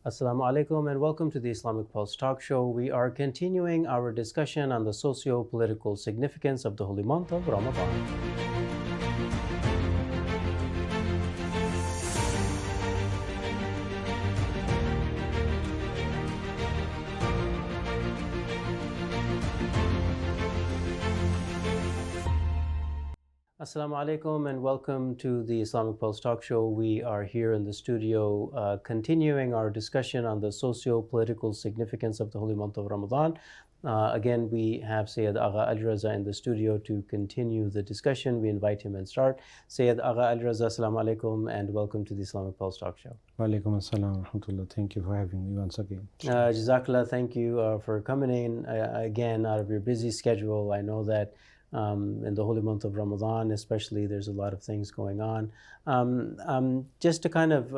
Assalamu alaikum and welcome to the Islamic Pulse Talk Show. We are continuing our discussion on the socio-political significance of the holy month of Ramadan. Assalamu alaikum and welcome to the Islamic Pulse Talk Show. We are here in the studio continuing our discussion on the socio-political significance of the holy month of Ramadan. Again, we have Sayyid Agha Ali Raza in the studio to continue the discussion. We invite him and start. Sayyid Agha Ali Raza, assalamu alaikum and welcome to the Islamic Pulse Talk Show. Wa alaikum assalam wa rahmatullah. Thank you for having me once again. Jazakallah, thank you for coming in again out of your busy schedule. I know that in the holy month of Ramadan especially, there's a lot of things going on. Just to kind of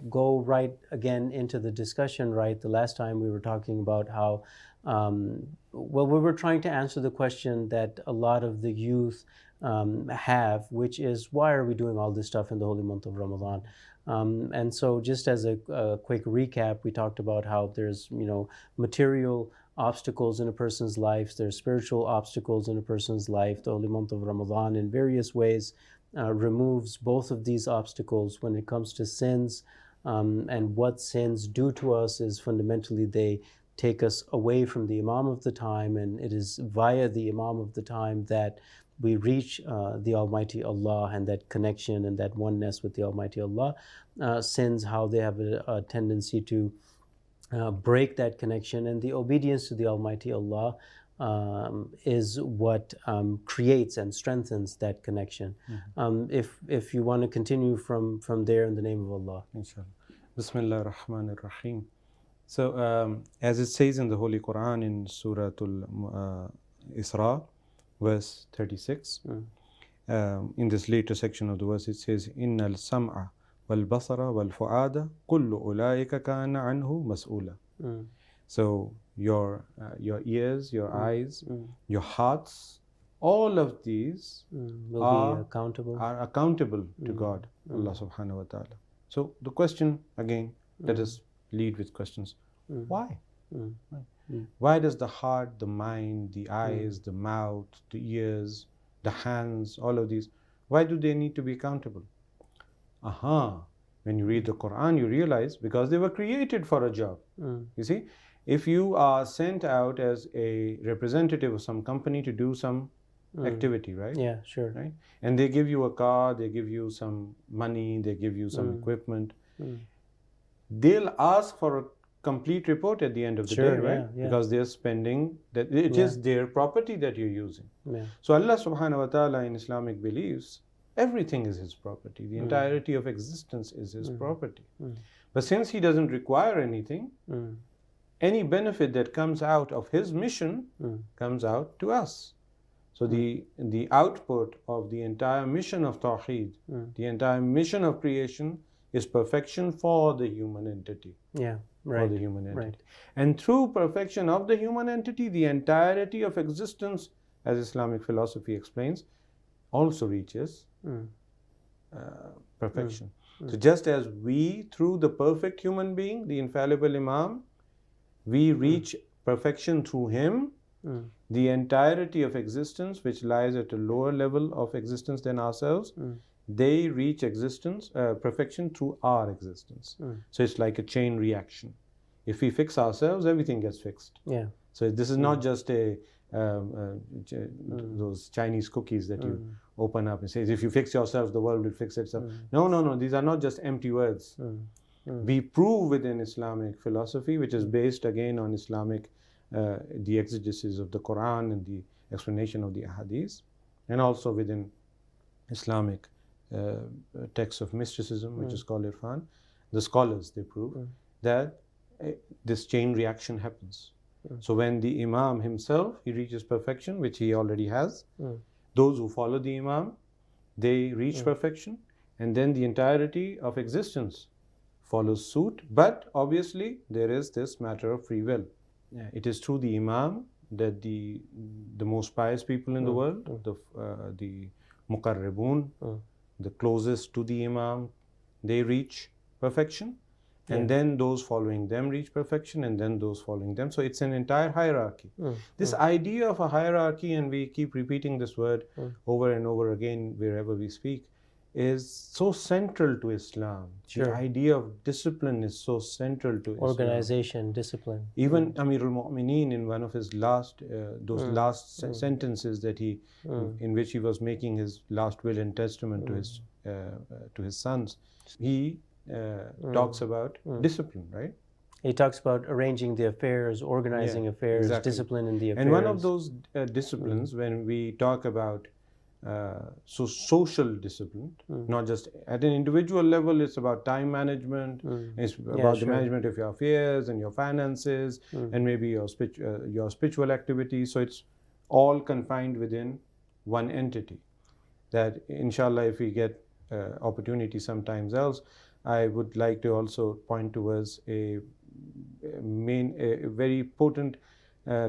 go right again into the discussion, right, the last time we were talking about how, well, we were trying to answer the question that a lot of the youth have, which is, why are we doing all this stuff in the holy month of Ramadan? And so just as a quick recap, we talked about how there's, material obstacles in a person's life, there's spiritual obstacles in a person's life. The holy month of Ramadan in various ways removes both of these obstacles. When it comes to sins, and what sins do to us is fundamentally they take us away from the Imam of the time, and it is via the Imam of the time that we reach the Almighty Allah, and that connection and that oneness with the Almighty Allah. Sins, how they have a tendency to break that connection, and the obedience to the Almighty Allah is what creates and strengthens that connection. If you want to continue from there, in the name of Allah. Inshallah. Bismillah ar-Rahman ar-Rahim. So as it says in the Holy Quran in Surah Al-Isra, verse 36, in this later section of the verse it says, Inna al-sam'a wal-basara wal-fu'ada kullu ulaika kana anhu mas'ula. So your ears, your eyes, your hearts, all of these are accountable to God, Allah subhanahu wa ta'ala. So the question again, let us lead with questions. Why? Why does the heart, the mind, the eyes, the mouth, the ears, the hands, all of these, why do they need to be accountable? When you read the Quran, you realize because they were created for a job. You see, if you are sent out as a representative of some company to do some activity, right? Yeah, sure. Right? And they give you a car, they give you some money, they give you some equipment. They'll ask for a complete report at the end of the day, right? Yeah. Because they're spending, that it is their property that you're using. So Allah subhanahu wa ta'ala in Islamic beliefs, everything is His property. The entirety of existence is His property. But since He doesn't require anything, any benefit that comes out of His mission comes out to us. So the output of the entire mission of Tawheed, the entire mission of creation is perfection for the human entity. Yeah, right. For the human entity. Right. And through perfection of the human entity, the entirety of existence, as Islamic philosophy explains, also reaches perfection. So just as we, through the perfect human being, the infallible Imam, we reach perfection through him, the entirety of existence, which lies at a lower level of existence than ourselves, they reach existence, perfection through our existence. So it's like a chain reaction. If we fix ourselves, everything gets fixed. Yeah. So this is not just those Chinese cookies that you open up and say, if you fix yourself, the world will fix itself. No. These are not just empty words. We prove within Islamic philosophy, which is based again on Islamic, the exegesis of the Quran and the explanation of the Ahadith, and also within Islamic texts of mysticism, which is called Irfan, the scholars, they prove that this chain reaction happens. So when the Imam himself, he reaches perfection, which he already has, those who follow the Imam, they reach perfection, and then the entirety of existence follows suit. But obviously there is this matter of free will. It is through the Imam that the most pious people in the world, the Muqarrabun, the closest to the Imam, they reach perfection. and then those following them reach perfection, and then those following them. So it's an entire hierarchy. This idea of a hierarchy, and we keep repeating this word over and over again wherever we speak, is so central to Islam. The idea of discipline is so central to Islam. Organization, discipline. Even Amir al-Mu'mineen, in one of his last, sentences that he, in which he was making his last will and testament to his sons, he talks about discipline, right? He talks about arranging the affairs, organizing affairs, discipline in the affairs. And one of those disciplines, when we talk about social discipline, not just at an individual level, it's about time management, it's about the management of your affairs and your finances, and maybe your spiritual activities. So it's all confined within one entity. That, inshallah, if we get opportunity sometimes else, I would like to also point towards a very potent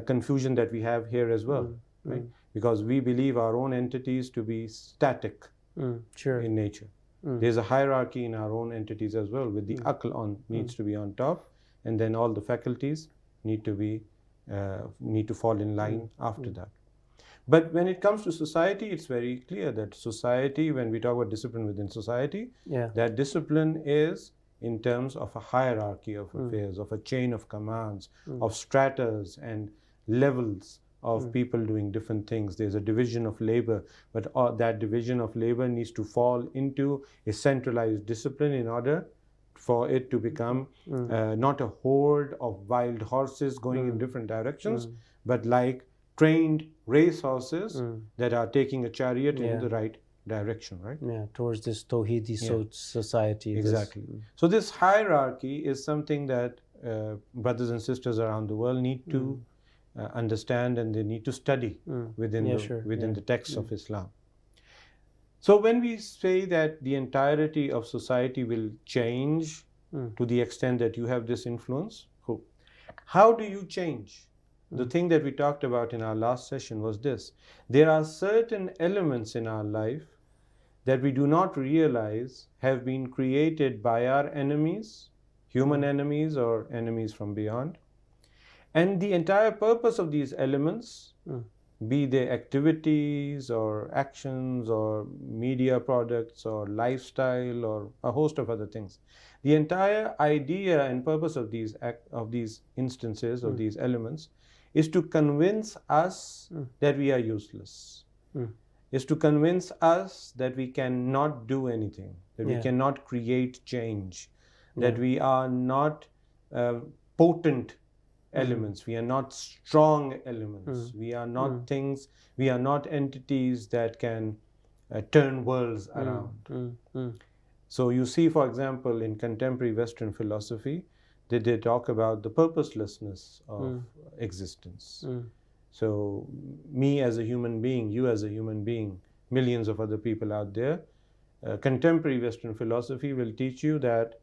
confusion that we have here as well, right? Because we believe our own entities to be static in nature. There's a hierarchy in our own entities as well, with the aql needs to be on top, and then all the faculties need to fall in line after that. But when it comes to society, it's very clear that society, when we talk about discipline within society, that discipline is in terms of a hierarchy of affairs, of a chain of commands, of stratas and levels of people doing different things. There's a division of labor, but that division of labor needs to fall into a centralized discipline in order for it to become not a horde of wild horses going in different directions, but like trained race horses that are taking a chariot in the right direction, right? Yeah, towards this Tawhidi society. Exactly. So this hierarchy is something that brothers and sisters around the world need to understand, and they need to study within the texts of Islam. So when we say that the entirety of society will change to the extent that you have this influence, how do you change? The thing that we talked about in our last session was this: there are certain elements in our life that we do not realize have been created by our enemies, human enemies or enemies from beyond. And the entire purpose of these elements, be they activities or actions or media products or lifestyle or a host of other things, the entire idea and purpose of these instances, of these elements, is to convince us that we are useless, is to convince us that we cannot do anything, that we cannot create change, that we are not potent elements, we are not strong elements, we are not things, we are not entities that can turn worlds around. So you see, for example, in contemporary Western philosophy, they talk about the purposelessness of existence. So me as a human being, you as a human being, millions of other people out there, contemporary Western philosophy will teach you that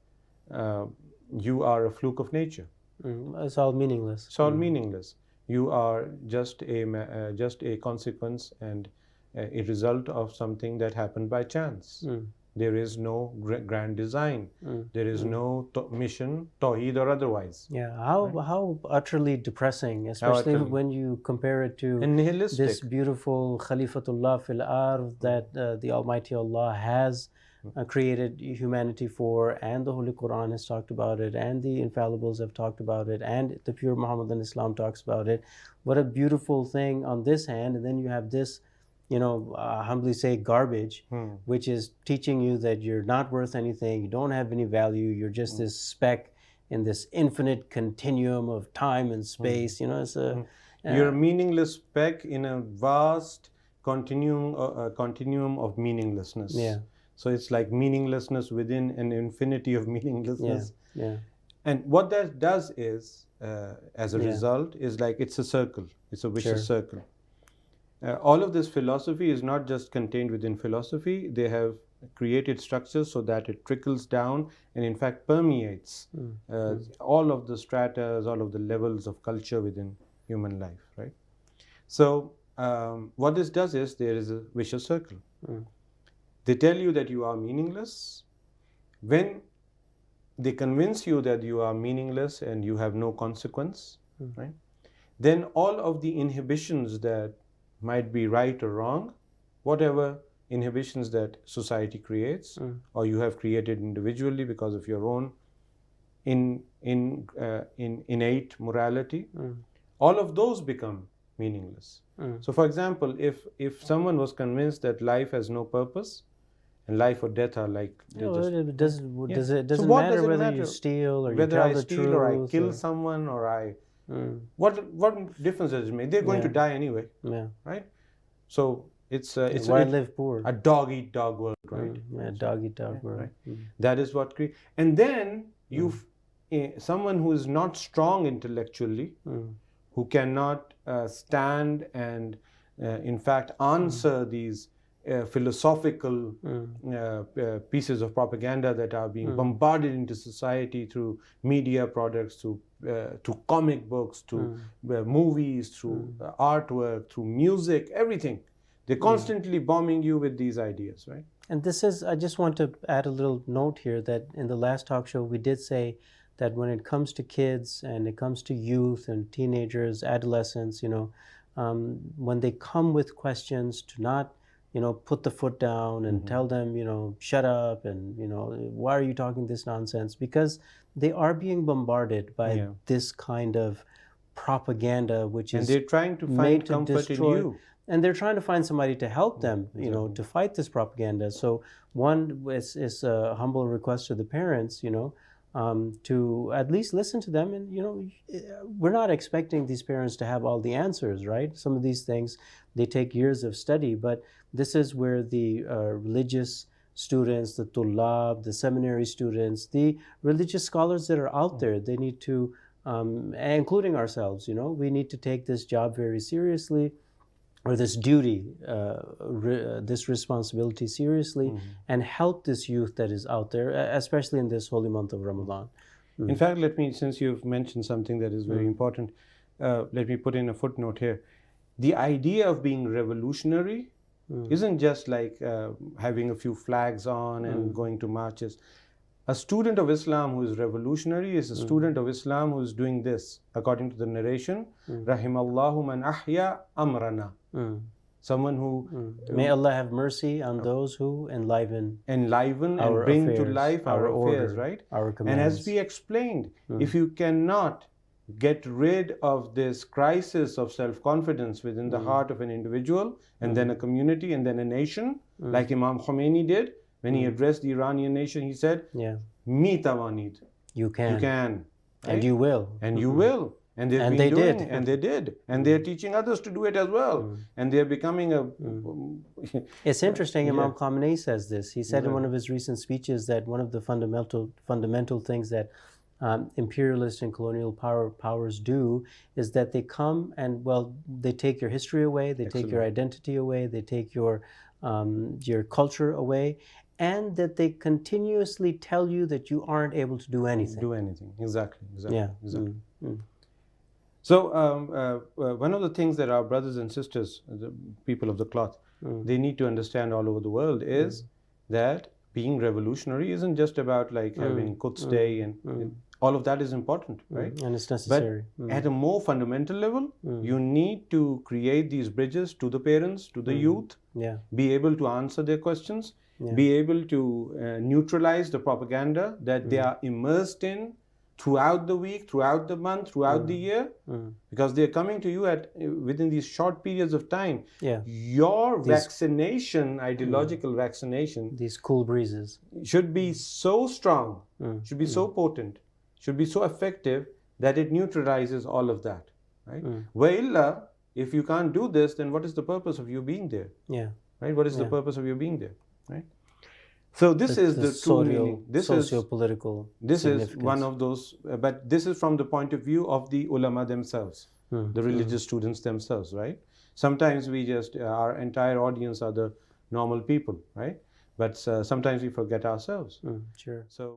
you are a fluke of nature. It's all meaningless. It's all meaningless. You are just a consequence and a result of something that happened by chance. There is no grand design. There is no mission, tawheed or otherwise. Yeah, how utterly depressing, especially when you compare it to this beautiful Khalifatullah fil ard that the Almighty Allah has created humanity for, and the Holy Quran has talked about it, and the infallibles have talked about it, and the pure Muhammadan Islam talks about it. What a beautiful thing on this hand, and then you have this, humbly say, garbage, which is teaching you that you're not worth anything, you don't have any value, you're just this speck in this infinite continuum of time and space. It's you're a meaningless speck in a vast continuum of meaninglessness. Yeah. So it's like meaninglessness within an infinity of meaninglessness. And what that does is, as a result, is like it's a circle. It's a vicious circle. All of this philosophy is not just contained within philosophy. They have created structures so that it trickles down and in fact permeates all of the stratas, all of the levels of culture within human life, right? So what this does is there is a vicious circle. They tell you that you are meaningless. When they convince you that you are meaningless and you have no consequence, right? Then all of the inhibitions that might be right or wrong, whatever inhibitions that society creates or you have created individually because of your own innate morality, all of those become meaningless. So for example, if someone was convinced that life has no purpose and life or death are like it doesn't so what matter does it whether matter you steal or you whether tell I the steal or I truth kill someone or I what difference does it make? They're going to die anyway, right? So it's why live poor? a dog eat dog world, right? Dog eat dog world. Right. That is what and then someone who is not strong intellectually, who cannot stand and in fact answer these philosophical pieces of propaganda that are being bombarded into society through media products, to comic books, to movies, through artwork, through music, everything. They're constantly bombing you with these ideas, right? And I just want to add a little note here that in the last talk show we did say that when it comes to kids and it comes to youth and teenagers, adolescents, when they come with questions, to not put the foot down and tell them, shut up and, why are you talking this nonsense? Because they are being bombarded by this kind of propaganda, which is they're trying to find comfort in you. And they're trying to find somebody to help them, to fight this propaganda. So one is a humble request to the parents, to at least listen to them. And, we're not expecting these parents to have all the answers, right? Some of these things, they take years of study, but this is where the religious students, the tullab, the seminary students, the religious scholars that are out there, they need to, including ourselves, we need to take this job very seriously, or this duty, this responsibility seriously, and help this youth that is out there, especially in this holy month of Ramadan. In fact, since you've mentioned something that is very important, let me put in a footnote here. The idea of being revolutionary isn't just like having a few flags on and going to marches. A student of Islam who is revolutionary is a student of Islam who is doing this, according to the narration, Rahimallahu man ahya amrana. Someone who... May Allah have mercy on those who enliven and bring to life our affairs, right? Our commands. And as we explained, if you cannot get rid of this crisis of self-confidence within the heart of an individual, and then a community, and then a nation, like Imam Khomeini did, when he addressed the Iranian nation, he said, "Mi tawanid." You can. You can. Right? And you will. And you will. And they've been they doing did. it. And they did. And they're teaching others to do it as well. And they're becoming a... It's interesting, Imam Khamenei says this. He said in one of his recent speeches that one of the fundamental things that imperialist and colonial powers do is that they come and, they take your history away, they take your identity away, they take your culture away, and that they continuously tell you that you aren't able to do anything. Exactly. Yeah. Exactly. So one of the things that our brothers and sisters, the people of the cloth, they need to understand all over the world is that being revolutionary isn't just about like having Quds Day and all of that is important, right? And it's necessary. But at a more fundamental level, you need to create these bridges to the parents, to the youth, be able to answer their questions, be able to neutralize the propaganda that they are immersed in throughout the week, throughout the month, throughout the year, because they're coming to you within these short periods of time. Your vaccination, ideological vaccination, these cool breezes, should be so strong, should be so potent, should be so effective that it neutralizes all of that, right? Well, if you can't do this, then what is the purpose of you being there? Right? What is the purpose of you being there? Right? So this is the true meaning. This socio-political. This is one of those, but this is from the point of view of the ulama themselves, the religious students themselves, right? Sometimes we just, our entire audience are the normal people, right? But sometimes we forget ourselves. Sure. So.